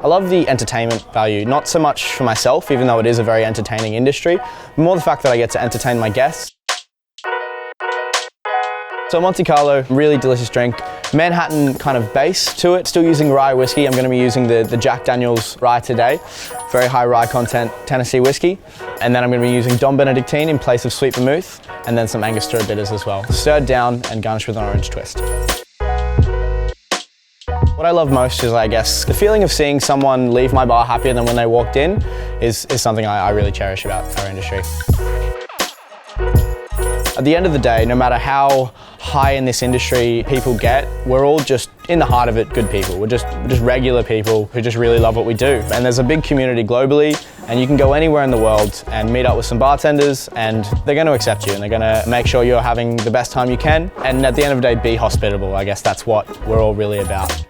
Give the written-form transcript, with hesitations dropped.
I love the entertainment value, not so much for myself, even though it is a very entertaining industry, but more the fact that I get to entertain my guests. So Monte Carlo, really delicious drink. Manhattan kind of base to it. Still using rye whiskey. I'm going to be using the Jack Daniel's rye today. Very high rye content Tennessee whiskey. And then I'm going to be using DOM Bénédictine in place of sweet vermouth, and then some Angostura bitters as well. Stirred down and garnished with an orange twist. What I love most is, I guess, the feeling of seeing someone leave my bar happier than when they walked in is something I really cherish about our industry. At the end of the day, no matter how high in this industry people get, we're all just, in the heart of it, good people. We're just regular people who just really love what we do. And there's a big community globally, and you can go anywhere in the world and meet up with some bartenders, and they're going to accept you, and they're going to make sure you're having the best time you can. And at the end of the day, be hospitable. I guess that's what we're all really about.